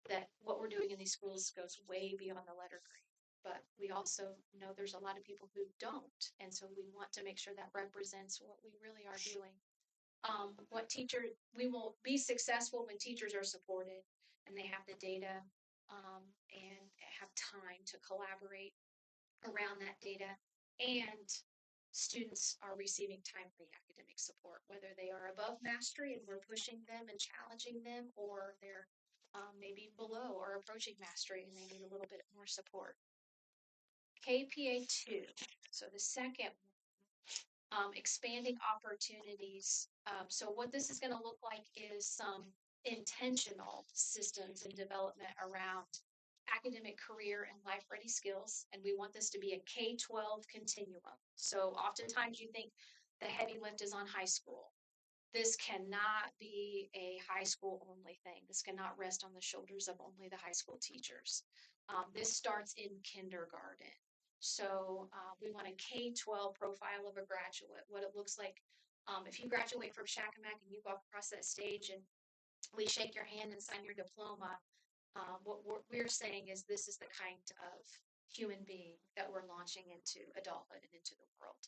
that what we're doing in these schools goes way beyond the letter grade, but we also know there's a lot of people who don't, and so we want to make sure that represents what we really are doing. We will be successful when teachers are supported and they have the data and have time to collaborate around that data, and students are receiving timely academic support, whether they are above mastery and we're pushing them and challenging them, or they're maybe below or approaching mastery and they need a little bit more support. KPA 2, so the second expanding opportunities. So what this is going to look like is some intentional systems and development around academic, career, and life ready skills. And we want this to be a K-12 continuum. So oftentimes you think the heavy lift is on high school. This cannot be a high school only thing. This cannot rest on the shoulders of only the high school teachers. This starts in kindergarten. So we want a K-12 profile of a graduate, what it looks like. If you graduate from Shakamak and you walk across that stage and we shake your hand and sign your diploma, what we're saying is this is the kind of human being that we're launching into adulthood and into the world.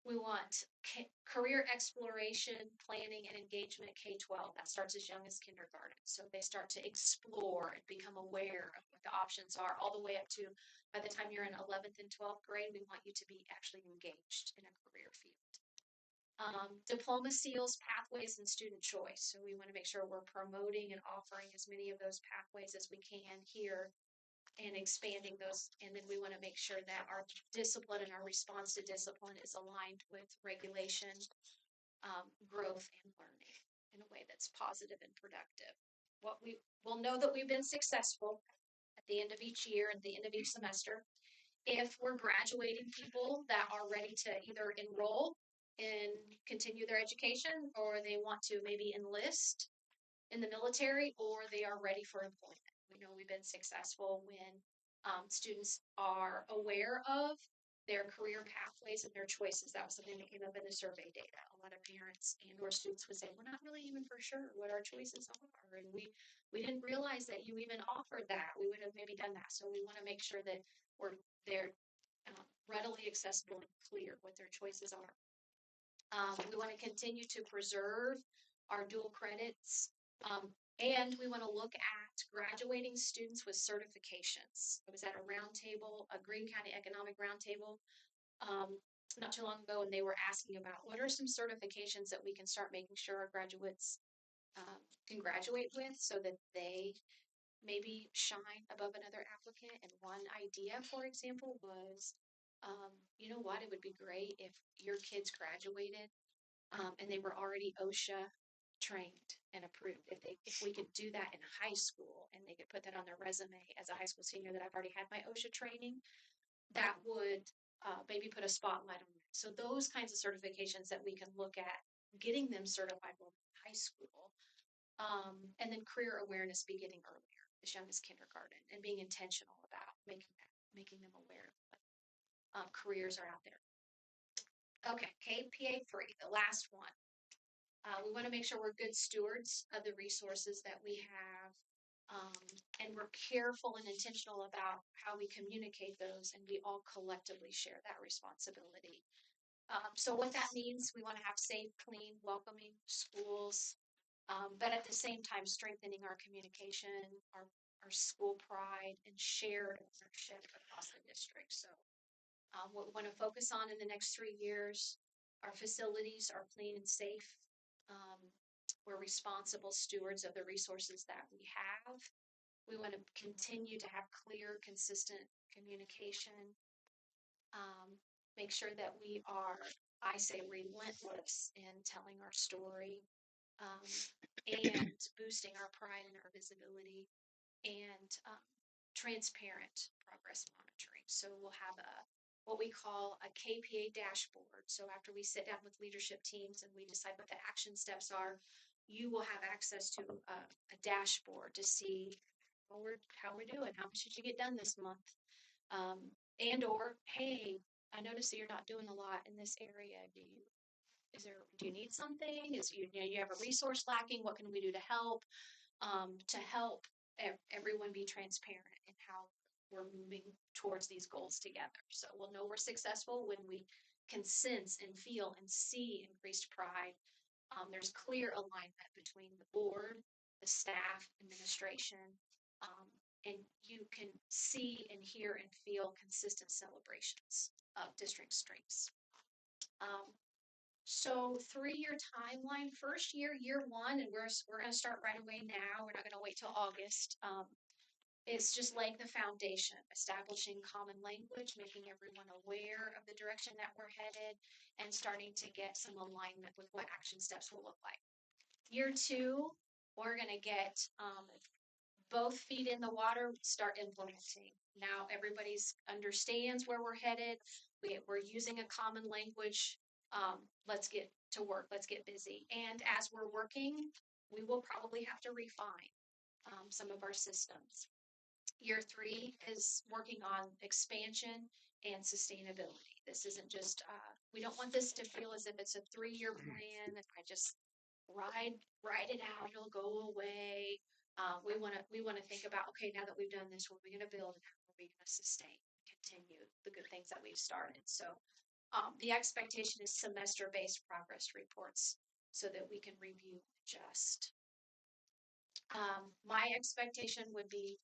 We want career exploration, planning, and engagement K-12. That starts as young as kindergarten. So they start to explore and become aware of what the options are, all the way up to by the time you're in 11th and 12th grade, we want you to be actually engaged in a career field. Diploma seals, pathways, and student choice. So we want to make sure we're promoting and offering as many of those pathways as we can here and expanding those. And then we want to make sure that our discipline and our response to discipline is aligned with regulation, growth, and learning in a way that's positive and productive. What we will know that we've been successful at the end of each year, at the end of each semester, if we're graduating people that are ready to either enroll and continue their education, or they want to maybe enlist in the military, or they are ready for employment. We know we've been successful when students are aware of their career pathways and their choices. That was something that came up in the survey data. A lot of parents and or students would say, we're not really even for sure what our choices are. And we didn't realize that you even offered that. We would have maybe done that. So we want to make sure that they're readily accessible and clear what their choices are. We want to continue to preserve our dual credits, and we want to look at graduating students with certifications. I was at a roundtable, a Greene County Economic Roundtable, not too long ago, and they were asking about what are some certifications that we can start making sure our graduates can graduate with, so that they maybe shine above another applicant. And one idea, for example, was you know what, it would be great if your kids graduated and they were already OSHA trained and approved. If we could do that in high school and they could put that on their resume as a high school senior, that I've already had my OSHA training, that would maybe put a spotlight on it. So those kinds of certifications that we can look at getting them certified in high school, and then career awareness beginning earlier, as young as kindergarten, and being intentional about making them aware of what careers are out there. Okay, KPA 3, the last one. We want to make sure we're good stewards of the resources that we have, and we're careful and intentional about how we communicate those, and we all collectively share that responsibility. So what that means, we want to have safe, clean, welcoming schools, but at the same time strengthening our communication, our school pride, and shared ownership across the district. So what we want to focus on in the next 3 years, our facilities are clean and safe. We're responsible stewards of the resources that we have. We want to continue to have clear, consistent communication. Make sure that we are, I say, relentless in telling our story, and boosting our pride and our visibility, and transparent progress monitoring. So we'll have what we call a KPA dashboard. So after we sit down with leadership teams and we decide what the action steps are, you will have access to a dashboard to see how we're doing. How much did you get done this month? And or, hey, I noticed that you're not doing a lot in this area. Do you need something? You have a resource lacking? What can we do to help? To help everyone be transparent in how we're moving towards these goals together. So we'll know we're successful when we can sense and feel and see increased pride. There's clear alignment between the board, the staff, administration, and you can see and hear and feel consistent celebrations of district strengths. So 3-year timeline, first year, year one, and we're gonna start right away now. We're not gonna wait till August. It's just laying the foundation, establishing common language, making everyone aware of the direction that we're headed, and starting to get some alignment with what action steps will look like. Year two, we're gonna get both feet in the water, start implementing. Now everybody's understands where we're headed. We're using a common language. Let's get to work. Let's get busy. And as we're working, we will probably have to refine some of our systems. Year three is working on expansion and sustainability. This isn't just, we don't want this to feel as if it's a 3-year plan that I just ride it out, it'll go away. We want to think about, okay, now that we've done this, what are we going to build and how are we going to sustain, continue the good things that we've started? So the expectation is semester-based progress reports so that we can review and adjust. My expectation would be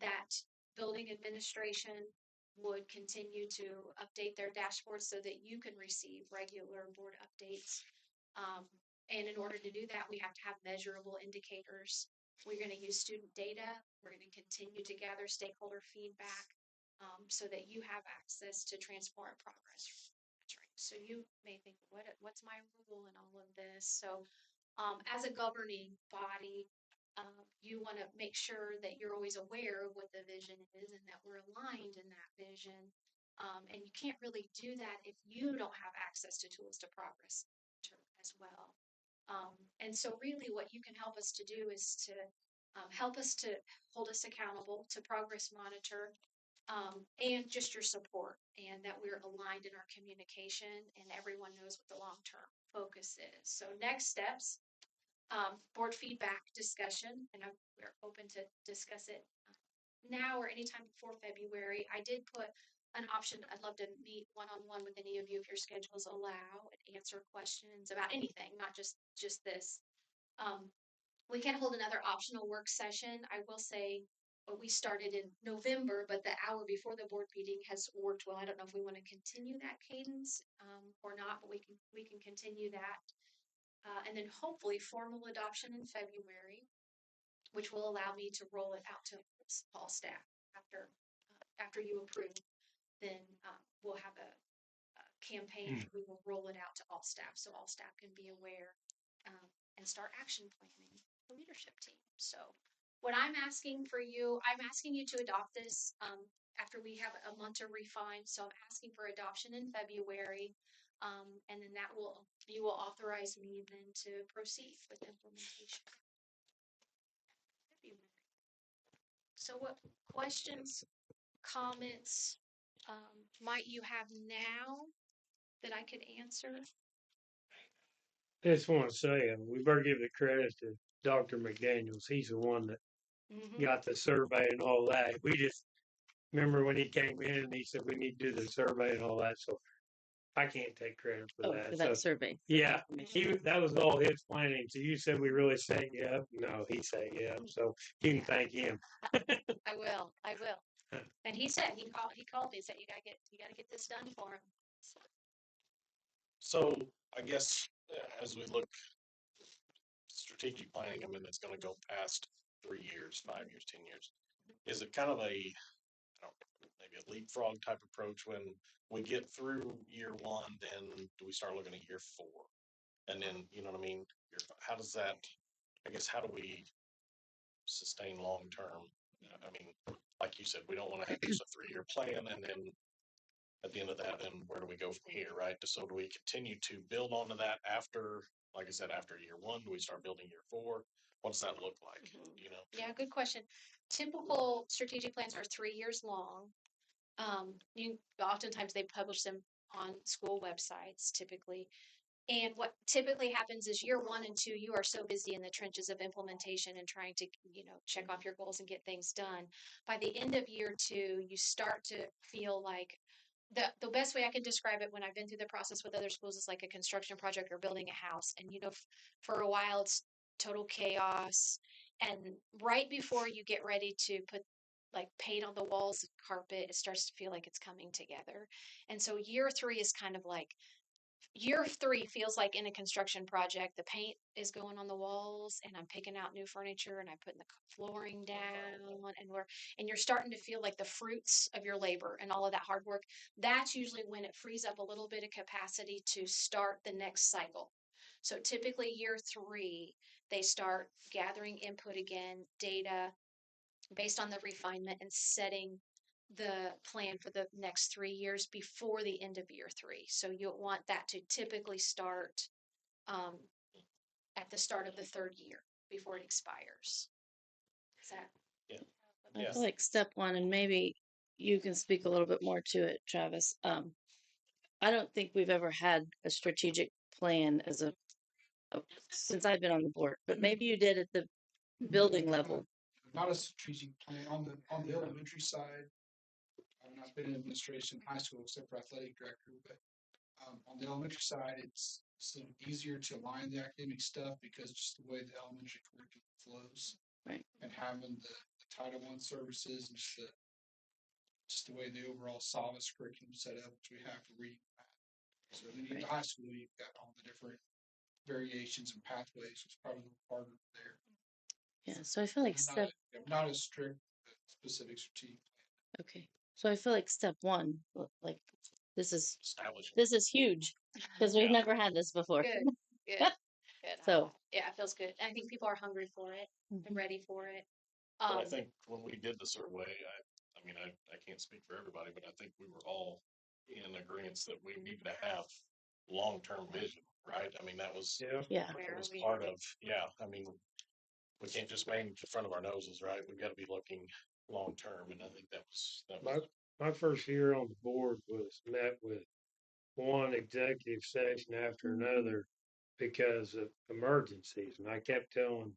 that building administration would continue to update their dashboard so that you can receive regular board updates. And in order to do that, we have to have measurable indicators. We're going to use student data. We're going to continue to gather stakeholder feedback so that you have access to transparent progress. So you may think, what's my role in all of this? So as a governing body, you want to make sure that you're always aware of what the vision is and that we're aligned in that vision. And you can't really do that if you don't have access to tools to progress as well. And so really what you can help us to do is to help us to hold us accountable, to progress monitor, and just your support, and that we're aligned in our communication and everyone knows what the long-term focus is. So next steps. Board feedback discussion, and we're open to discuss it now or anytime before February. I did put an option. I'd love to meet one-on-one with any of you if your schedules allow and answer questions about anything, not just this. We can hold another optional work session. I will say we started in November, but the hour before the board meeting has worked well. I don't know if we want to continue that cadence or not, but we can continue that. And then hopefully formal adoption in February, which will allow me to roll it out to all staff after you approve. Then we'll have a campaign. We will roll it out to all staff, so all staff can be aware and start action planning the leadership team. So what I'm asking for you, I'm asking you to adopt this after we have a month to refine. So I'm asking for adoption in February. And then you will authorize me then to proceed with implementation. So what questions, comments might you have now that I could answer?
I just want to say, we better give the credit to Dr. McDaniels. He's the one that got the survey and all that. We just remember when he came in and he said we need to do the survey and all that. So I can't take credit for that.
For that
So,
survey.
yeah, that was all his planning. So you said we really set you up. No, he set you up. So you can thank him.
I will. And he said he called me and said you gotta get this done for him.
So I guess as we look strategic planning, I mean, it's going to go past 3 years, 5 years, 10 years. Is it kind of maybe a leapfrog type approach when we get through year one, then do we start looking at year 4? And then, you know what I mean? How does that, I guess, how do we sustain long term? I mean, like you said, we don't want to have just a 3-year plan and then at the end of that, then where do we go from here, right? So do we continue to build onto that after, like I said, after year 1? Do we start building year 4? What does that look like? You know?
Yeah, good question. Typical strategic plans are 3 years long. Oftentimes they publish them on school websites typically. And what typically happens is year 1 and 2, you are so busy in the trenches of implementation and trying to, check off your goals and get things done. By the end of year 2, you start to feel like the best way I can describe it when I've been through the process with other schools is like a construction project or building a house. And, for a while it's total chaos And right before you get ready to put like paint on the walls, carpet, it starts to feel like it's coming together. And so year three is kind of like year three feels like in a construction project, the paint is going on the walls and I'm picking out new furniture and I'm putting the flooring down and you're starting to feel like the fruits of your labor and all of that hard work. That's usually when it frees up a little bit of capacity to start the next cycle. So typically year three, they start gathering input again, data based on the refinement and setting the plan for the next 3 years before the end of year three. So you'll want that to typically start um, at the start of the third year before it expires. Is that?
Yeah.
I
Yeah.
feel like step one, and maybe you can speak a little bit more to it, Travis. I don't think we've ever had a strategic plan since I've been on the board, but maybe you did at the building level.
Not a strategic plan on the elementary side. I've not been in administration in high school except for athletic director, but on the elementary side, it's easier to align the academic stuff because just the way the elementary curriculum flows,
Right.
and having the Title I services and just the way the overall Solvis curriculum set up, which we have for reading and math. So then you get to high school, you've got all the different variations and pathways, which is probably a little harder there.
Yeah, so I feel like
Not as strict, specific strategic.
okay. So I feel like step one, like this is
Establishing.
huge because we've
Yeah.
never had this before.
Good, good, good.
So
Yeah, it feels good. I think people are hungry for it and ready for it.
But I think when we did the survey, I mean, I can't speak for everybody, but I think we were all in agreement that we needed to have long-term vision, right? I mean, that was,
yeah,
that was part of, yeah, I mean, we can't just manage the front of our noses, right? We've got to be looking long-term, and I think that was,
My first year on the board was met with one executive session after another because of emergencies. And I kept telling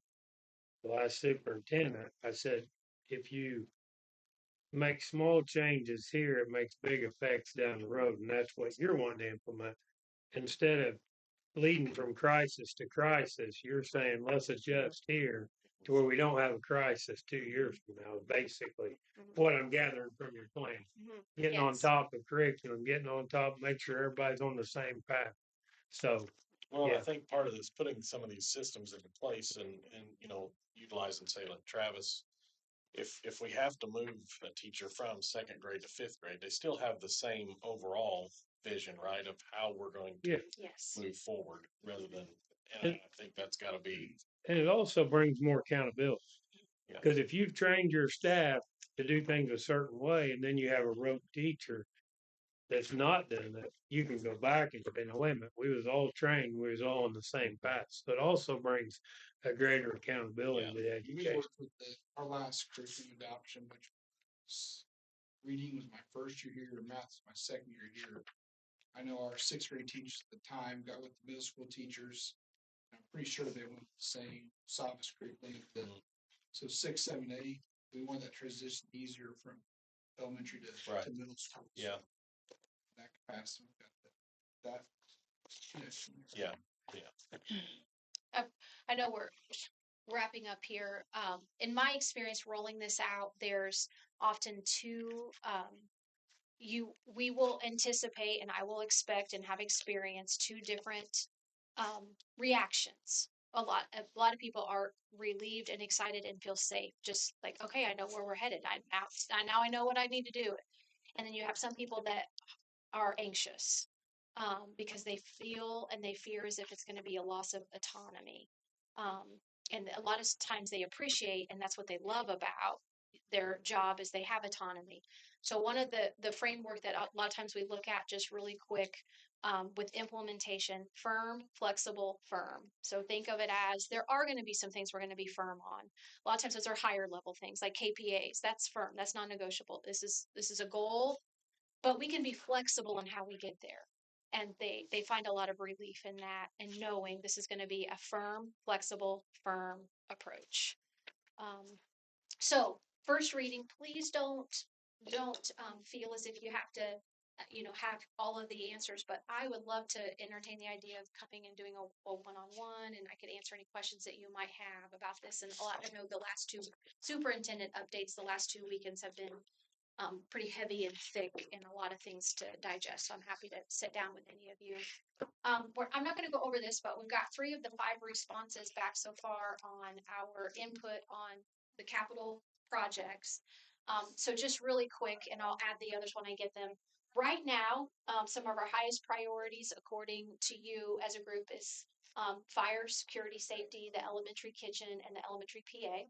the last superintendent, I said, if you make small changes here, it makes big effects down the road. And that's what you're wanting to implement. Instead of leading from crisis to crisis, you're saying let's adjust here to where we don't have a crisis 2 years from now, basically what I'm gathering from your plan. Getting on
Yes.
top of curriculum, getting on top, make sure everybody's on the same path. So,
well,
yeah.
I think part of this, putting some of these systems into place and, you know, utilizing, say, like Travis, if we have to move a teacher from second grade to fifth grade, they still have the same overall vision, right, of how we're going to
Yes.
move forward rather than, and I think that's got to be.
And it also brings more accountability.
Yeah.
Because if you've trained your staff to do things a certain way and then you have a rote teacher that's not doing that, you can go back and say, no, wait a minute, we was all trained, we was all on the same path. So it also brings a greater accountability to the
We
education.
worked with our last curriculum adoption, which was reading was my first year here, and math was my second year here. I know our sixth grade teachers at the time got with the middle school teachers. I'm pretty sure they went the same Solvis curriculum. So 6, 7, 8, we want that transition easier from elementary to middle school.
Yeah.
That capacity, we've got that connection.
Yeah.
I know we're wrapping up here. In my experience rolling this out, there's often two we will anticipate and I will expect and have experienced two different reactions. A lot of people are relieved and excited and feel safe, just like, okay, I know where we're headed. Now I know what I need to do. And then you have some people that are anxious because they feel and they fear as if it's going to be a loss of autonomy. Um, and a lot of times they appreciate, and that's what they love about their job is they have autonomy. So one of the framework that a lot of times we look at just really quick with implementation, firm, flexible, firm. So think of it as there are going to be some things we're going to be firm on. A lot of times those are higher level things like KPAs. That's firm. That's non-negotiable. This is a goal, but we can be flexible in how we get there. And they find a lot of relief in that and knowing this is going to be a firm, flexible, firm approach. So first reading, please don't feel as if you have to have all of the answers, but I would love to entertain the idea of coming and doing a one-on-one, and I could answer any questions that you might have about this. And I know the last two superintendent updates, the last 2 weekends have been pretty heavy and thick and a lot of things to digest. So I'm happy to sit down with any of you. I'm not going to go over this, but we've got 3 of the 5 responses back so far on our input on the capital projects. So just really quick, and I'll add the others when I get them. Right now, some of our highest priorities, according to you as a group, is fire, security, safety, the elementary kitchen, and the elementary PA.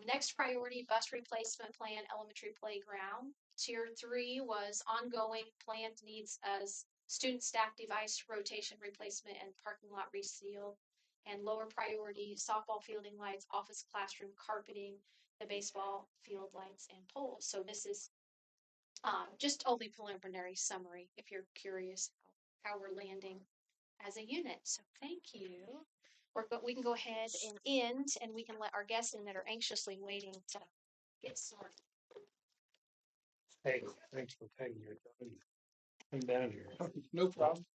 Next priority, bus replacement plan, elementary playground. Tier 3 was ongoing planned needs as student staff device rotation replacement and parking lot reseal. And lower priority, softball fielding lights, office classroom carpeting, the baseball field lights and poles. So this is just only preliminary summary if you're curious how we're landing as a unit. So thank you. We can go ahead and end, and we can let our guests in that are anxiously waiting to get started.
Hey, thanks for taking your time. Come down here.
No problem.